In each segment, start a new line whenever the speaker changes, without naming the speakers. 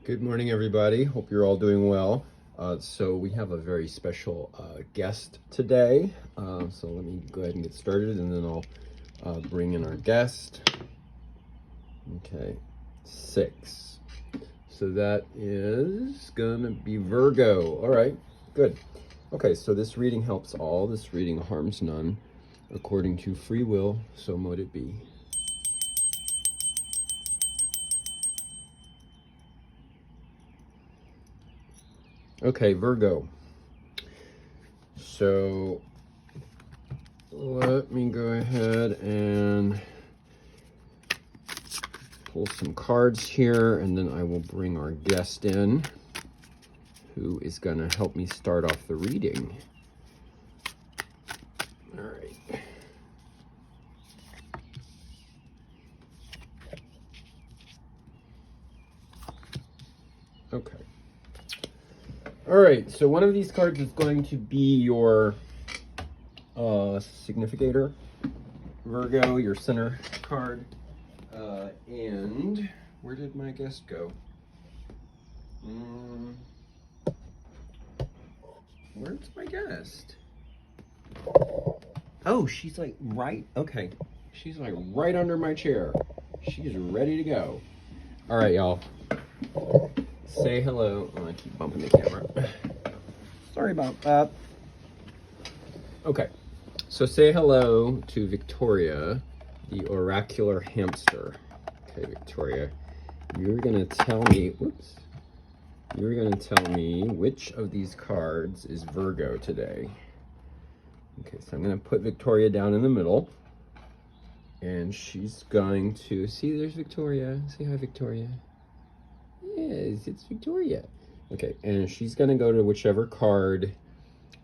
Good morning, everybody. Hope you're all doing well. So we have a very special guest today. So let me go ahead and get started, and then I'll bring in our guest. Okay, 6. So that is gonna be Virgo. All right, good. Okay, so this reading helps all. This reading harms none. According to free will, so mote it be. Okay, Virgo. So let me go ahead and pull some cards here, and then I will bring our guest in, who is going to help me start off the reading. All right. Okay. All right, so one of these cards is going to be your significator, Virgo, your center card. And where did my guest go? Where's my guest? Oh, she's like right, okay. She's like right under my chair. She's ready to go. All right, y'all. Say hello. Oh, I keep bumping the camera. Sorry about that. Okay, so say hello to Victoria, the oracular hamster. Okay, Victoria, you're gonna tell me, whoops, you're gonna tell me which of these cards is Virgo today. Okay, so I'm gonna put Victoria down in the middle, and she's going to, see, there's Victoria. Say hi, Victoria. Yes, it's Victoria. Okay, and she's gonna go to whichever card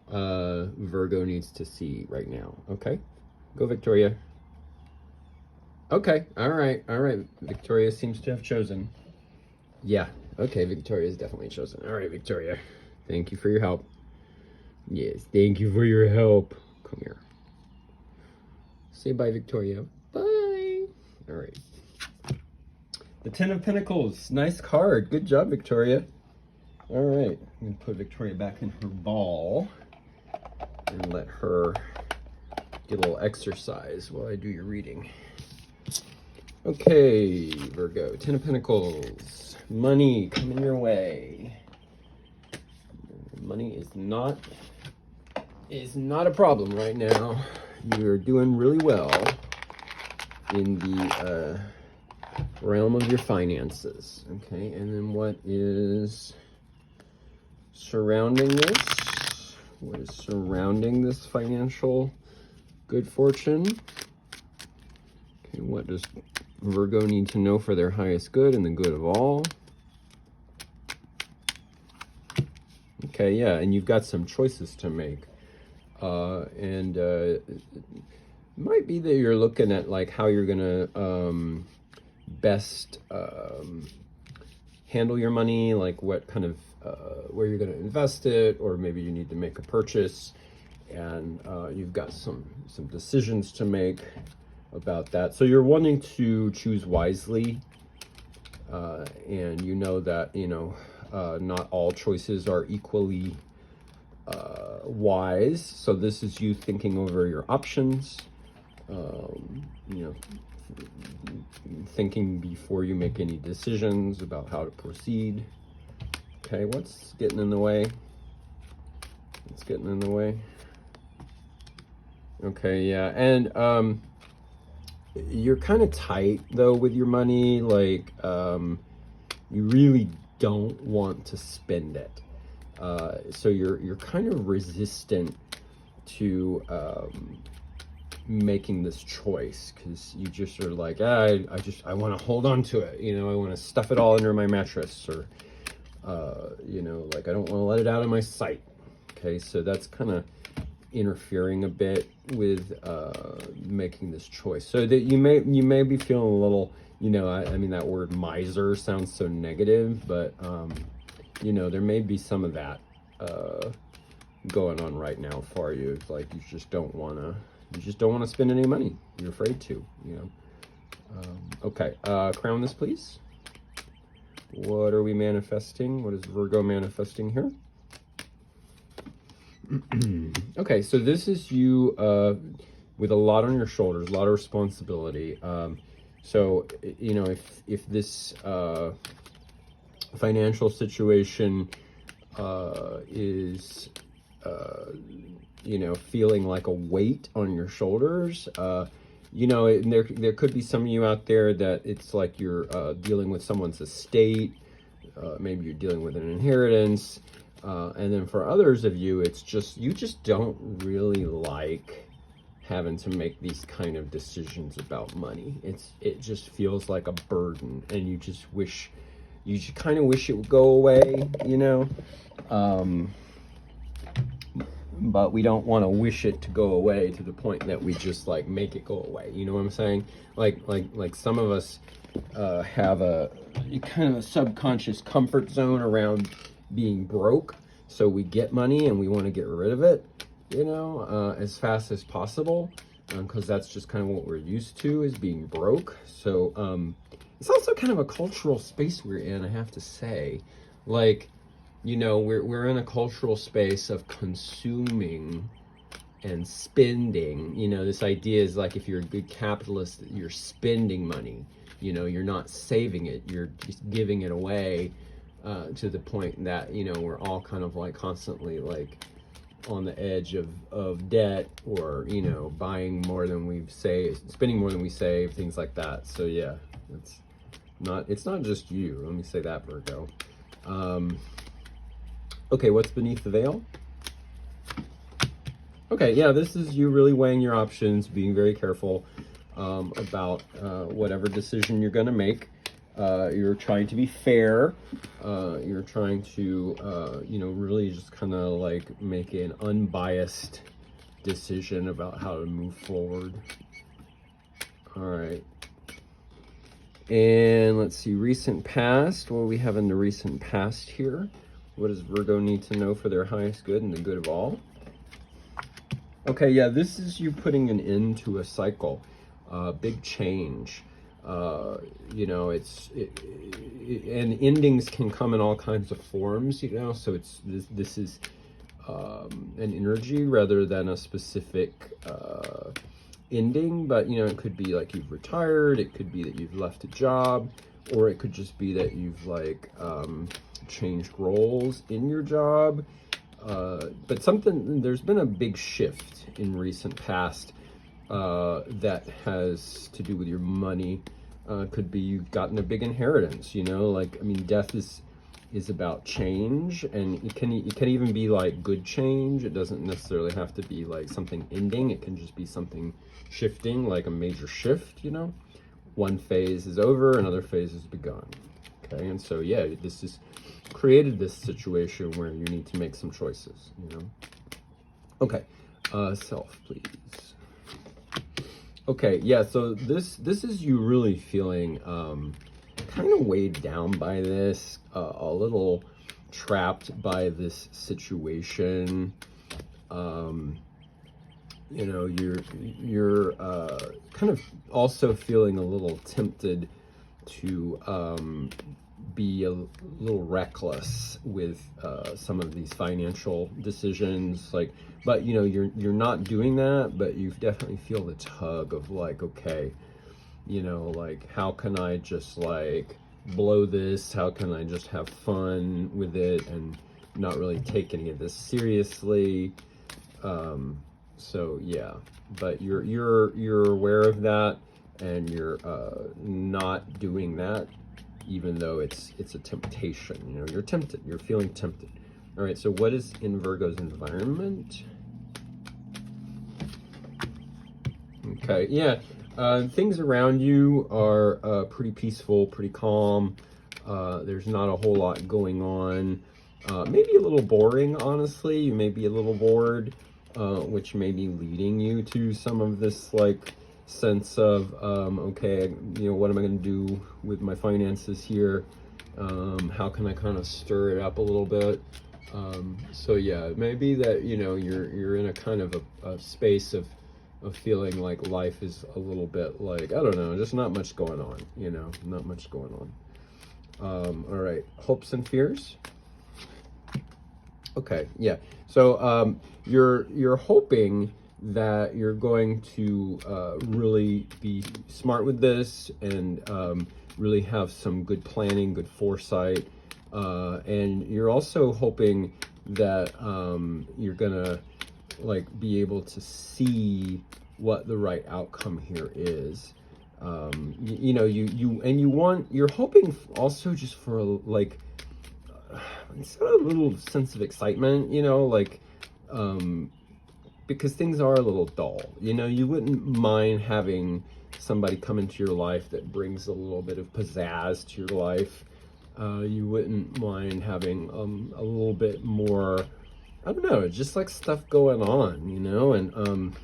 Virgo needs to see right now. Okay, go, Victoria. Okay, all right. Victoria seems to have chosen. Yeah, okay, Victoria's definitely chosen. All right, Victoria, thank you for your help. Yes, thank you for your help. Come here. Say bye, Victoria. Bye. All right. The 10 of Pentacles. Nice card. Good job, Victoria. All right. I'm going to put Victoria back in her ball and let her get a little exercise while I do your reading. Okay, Virgo. 10 of Pentacles. Money coming your way. Money is not a problem right now. You're doing really well in the realm of your finances. Okay, and then what is surrounding this? What is surrounding this financial good fortune? Okay, what does Virgo need to know for their highest good and the good of all? Okay, yeah, and you've got some choices to make. It might be that you're looking at like how you're gonna best handle your money, like what kind of where you're going to invest it, or maybe you need to make a purchase, and you've got some decisions to make about that. So you're wanting to choose wisely, and you know that not all choices are equally wise. So this is you thinking over your options, thinking before you make any decisions about how to proceed. Okay, what's getting in the way? What's getting in the way? Okay, yeah, and you're kind of tight though with your money. Like, you really don't want to spend it. So you're kind of resistant to making this choice, because you just are like, I want to hold on to it, I want to stuff it all under my mattress, or like I don't want to let it out of my sight. Okay, so that's kind of interfering a bit with making this choice, so that you may be feeling a little, I mean, that word miser sounds so negative, but there may be some of that going on right now for you. It's like you just don't want to spend any money. You're afraid to, Okay, crown this, please. What are we manifesting? What is Virgo manifesting here? Okay, so this is you with a lot on your shoulders, a lot of responsibility. So, you know, if this financial situation is, you know, feeling like a weight on your shoulders, you know, and there could be some of you out there that it's like you're dealing with someone's estate. Maybe you're dealing with an inheritance. And then for others of you, it's just, you just don't really like having to make these kind of decisions about money. It just feels like a burden, and you just wish, you kind of wish it would go away, you know? But we don't want to wish it to go away to the point that we just like make it go away. You know what I'm saying? Like some of us have a kind of a subconscious comfort zone around being broke. So we get money and we want to get rid of it, you know, as fast as possible, because that's just kind of what we're used to, is being broke. So it's also kind of a cultural space we're in, I have to say. Like, you know, we're in a cultural space of consuming and spending. You know, this idea is like, if you're a good capitalist, you're spending money. You know, you're not saving it, you're just giving it away, to the point that, you know, we're all kind of like constantly like on the edge of debt, or, you know, buying more than we've saved, spending more than we save, things like that. So yeah, it's not just you. Let me say that, Virgo. Okay, what's beneath the veil? Okay, yeah, this is you really weighing your options, being very careful about whatever decision you're going to make. You're trying to be fair. You're trying to, you know, really just kind of like make an unbiased decision about how to move forward. All right. And let's see, recent past. What do we have in the recent past here? What does Virgo need to know for their highest good and the good of all? Okay, yeah, this is you putting an end to a cycle, big change. You know, and endings can come in all kinds of forms, you know, so this is an energy rather than a specific ending. But, you know, it could be like you've retired, it could be that you've left a job, or it could just be that you've like changed roles in your job. But there's been a big shift in recent past that has to do with your money. Could be you've gotten a big inheritance, you know, like, I mean, death is about change, and it can even be like good change. It doesn't necessarily have to be like something ending. It can just be something shifting, like a major shift, you know. One phase is over, another phase has begun. Okay, and so yeah, this has created this situation where you need to make some choices, you know. Okay, self, please. Okay, yeah, so this is you really feeling kind of weighed down by this, a little trapped by this situation. You know, you're kind of also feeling a little tempted to be a little reckless with some of these financial decisions, like, but you know, you're not doing that, but you definitely feel the tug of like, okay, you know, like, how can I just like blow this? How can I just have fun with it and not really take any of this seriously? So yeah, but you're aware of that, and you're not doing that, even though it's a temptation. You know, you're tempted, you're feeling tempted. All right, so what is in Virgo's environment? Okay, yeah, things around you are pretty peaceful, pretty calm. There's not a whole lot going on. Maybe a little boring, honestly. You may be a little bored, which may be leading you to some of this like sense of, okay, you know, what am I going to do with my finances here? How can I kind of stir it up a little bit? So yeah, maybe that, you know, you're in a kind of a space of feeling like life is a little bit like, I don't know, just not much going on, you know, not much going on. All right, hopes and fears. Okay, yeah. So you're hoping that you're going to really be smart with this and really have some good planning, good foresight, and you're also hoping that you're gonna like be able to see what the right outcome here is. You know, you're hoping also just for like it's a little sense of excitement, you know, like because things are a little dull. You know, you wouldn't mind having somebody come into your life that brings a little bit of pizzazz to your life. You wouldn't mind having a little bit more, I don't know, just like stuff going on, you know, and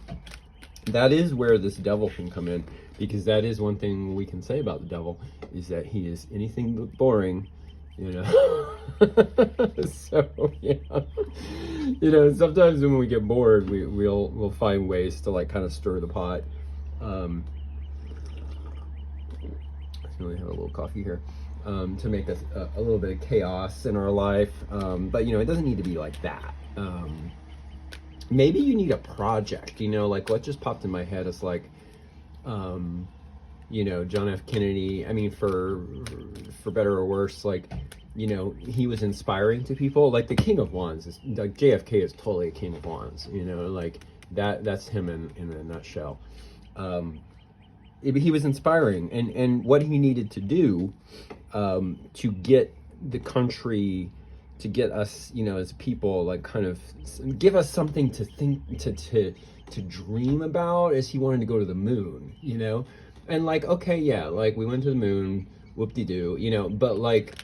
that is where this devil can come in, because that is one thing we can say about the devil, is that he is anything but boring, you know. So yeah, you know, sometimes when we get bored, we'll find ways to like kind of stir the pot. We have a little coffee here, to make us a little bit of chaos in our life, but you know, it doesn't need to be like that. Maybe you need a project, you know, like what just popped in my head is like, you know, John F. Kennedy, I mean, for better or worse, like, you know, he was inspiring to people. Like the King of Wands is like, JFK is totally a King of Wands, you know, like that's him in a nutshell. He was inspiring, and what he needed to do to get the country, to get us, you know, as people, like kind of give us something to think, to dream about, as he wanted to go to the moon, you know. And like, okay, yeah, like we went to the moon, whoop-de-doo, you know, but like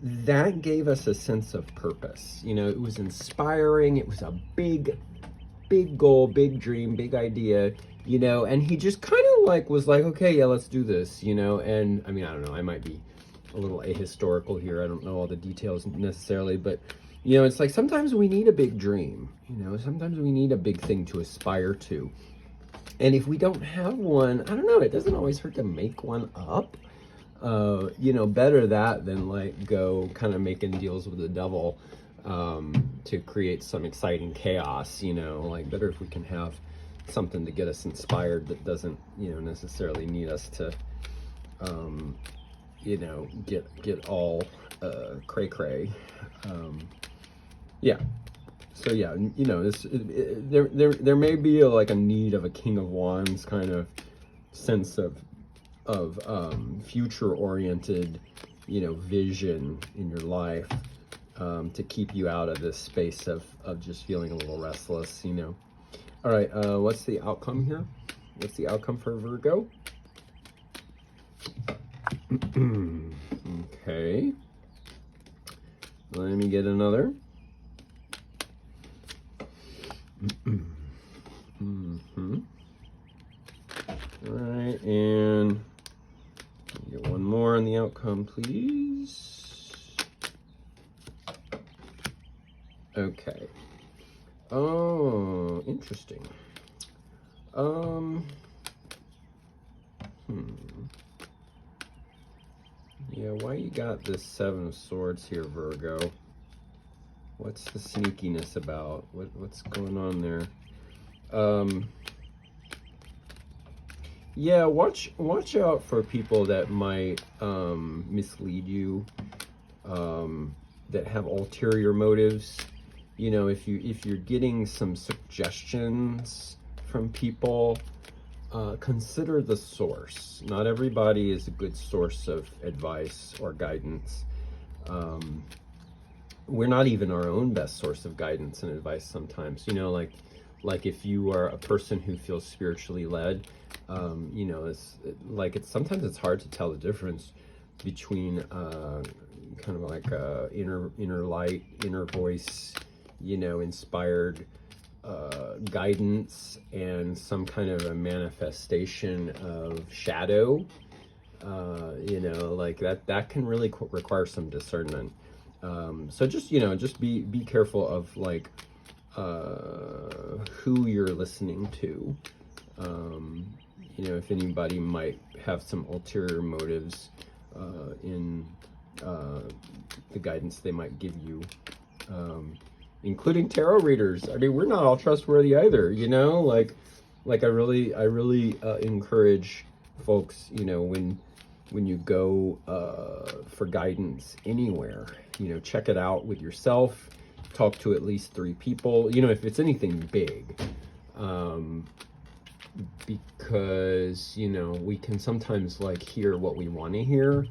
that gave us a sense of purpose, you know. It was inspiring, it was a big goal, big dream, big idea, you know, and he just kind of like was like, okay, yeah, let's do this, you know. And I mean, I don't know, I might be a little ahistorical here, I don't know all the details necessarily, but you know, it's like sometimes we need a big dream, you know, sometimes we need a big thing to aspire to. And if we don't have one, I don't know, it doesn't always hurt to make one up. You know, better that than like go kind of making deals with the devil to create some exciting chaos, you know. Like better if we can have something to get us inspired that doesn't, you know, necessarily need us to you know, get all cray cray. Yeah. So yeah, you know, this there may be like a need of a King of Wands kind of sense of future oriented, you know, vision in your life, to keep you out of this space of just feeling a little restless, you know. All right, what's the outcome here? What's the outcome for Virgo? Okay. Let me get another. All right, and get one more on the outcome, please. Okay. Oh, interesting. Yeah, why you got this Seven of Swords here, Virgo? What's the sneakiness about? What's going on there? Yeah, watch out for people that might mislead you, that have ulterior motives. You know, if you're getting some suggestions from people, consider the source. Not everybody is a good source of advice or guidance. We're not even our own best source of guidance and advice sometimes, you know, like if you are a person who feels spiritually led, you know, it's sometimes it's hard to tell the difference between kind of like inner light, inner voice, you know, inspired guidance, and some kind of a manifestation of shadow. You know, like that can really require some discernment. So just, you know, just be careful of like who you're listening to. You know, if anybody might have some ulterior motives, in the guidance they might give you, including tarot readers. I mean, we're not all trustworthy either, you know, like I really encourage folks, you know, when you go for guidance anywhere, you know, check it out with yourself, talk to at least 3 people, you know, if it's anything big, because, you know, we can sometimes like hear what we want to hear,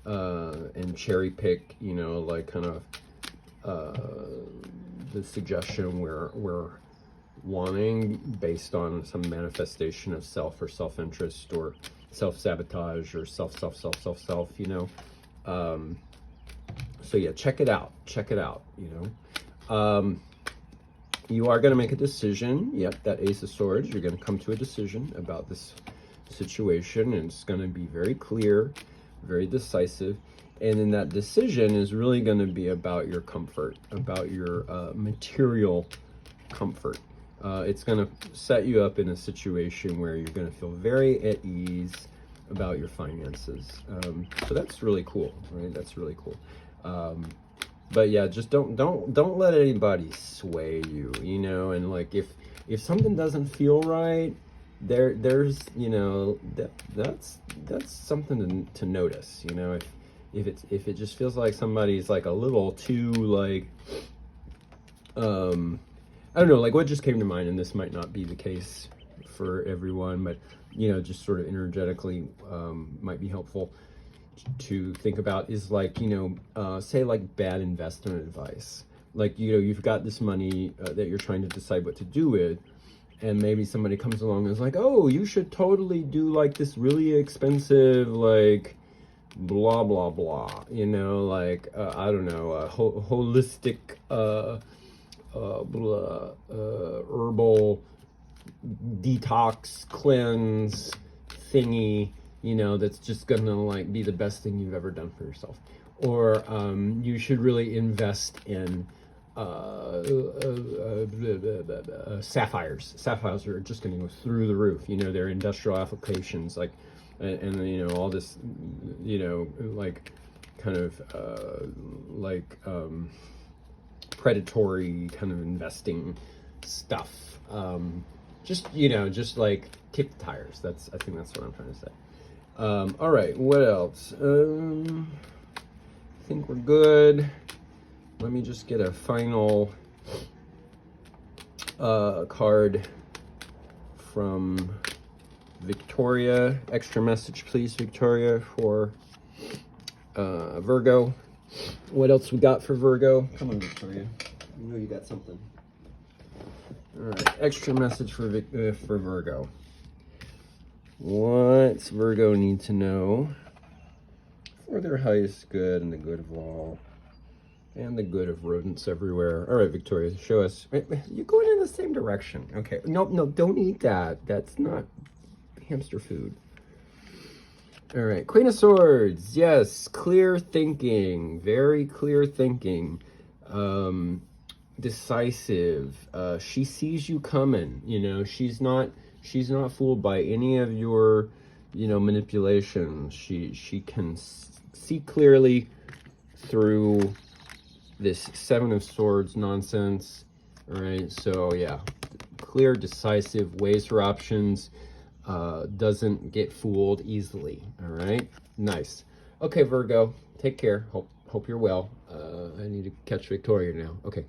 and cherry pick, you know, like kind of the suggestion we're wanting based on some manifestation of self or self-interest or self-sabotage or self, you know. So yeah, check it out, you know. You are going to make a decision. Yep, that Ace of Swords, you're going to come to a decision about this situation, and it's going to be very clear, very decisive. And then that decision is really going to be about your comfort, about your material comfort. It's going to set you up in a situation where you're going to feel very at ease about your finances. So that's really cool, right? That's really cool. But yeah, just don't let anybody sway you, you know. And like if something doesn't feel right, there's, you know, that's something to notice, you know. If it just feels like somebody's like a little too like, I don't know, like what just came to mind, and this might not be the case for everyone, but you know, just sort of energetically might be helpful to think about is like, you know, say like bad investment advice. Like, you know, you've got this money that you're trying to decide what to do with, and maybe somebody comes along and is like, oh, you should totally do like this really expensive, like, blah, blah, blah, you know, like, I don't know, holistic, herbal detox cleanse thingy, you know, that's just gonna like be the best thing you've ever done for yourself. Or you should really invest in sapphires. Sapphires are just gonna go through the roof, you know. They're industrial applications, like, and you know, all this, you know, like kind of predatory kind of investing stuff. Just, you know, just like kick the tires. I think that's what I'm trying to say. All right, what else? I think we're good. Let me just get a final card from Victoria. Extra message, please, Victoria, for Virgo. What else we got for Virgo? Come on, Victoria. You know you got something. All right, extra message for Virgo. What's Virgo need to know for their highest good and the good of all and the good of rodents everywhere? All right, Victoria, show us. You're going in the same direction. Okay, no, don't eat that. That's not hamster food. All right, Queen of Swords. Yes, clear thinking, very clear thinking. Decisive. She sees you coming, you know. She's not fooled by any of your, you know, manipulations. She can see clearly through this Seven of Swords nonsense. All right, so yeah, clear, decisive, weighs her options, doesn't get fooled easily. All right, nice. Okay, Virgo, take care. Hope you're well. I need to catch Victoria now. Okay.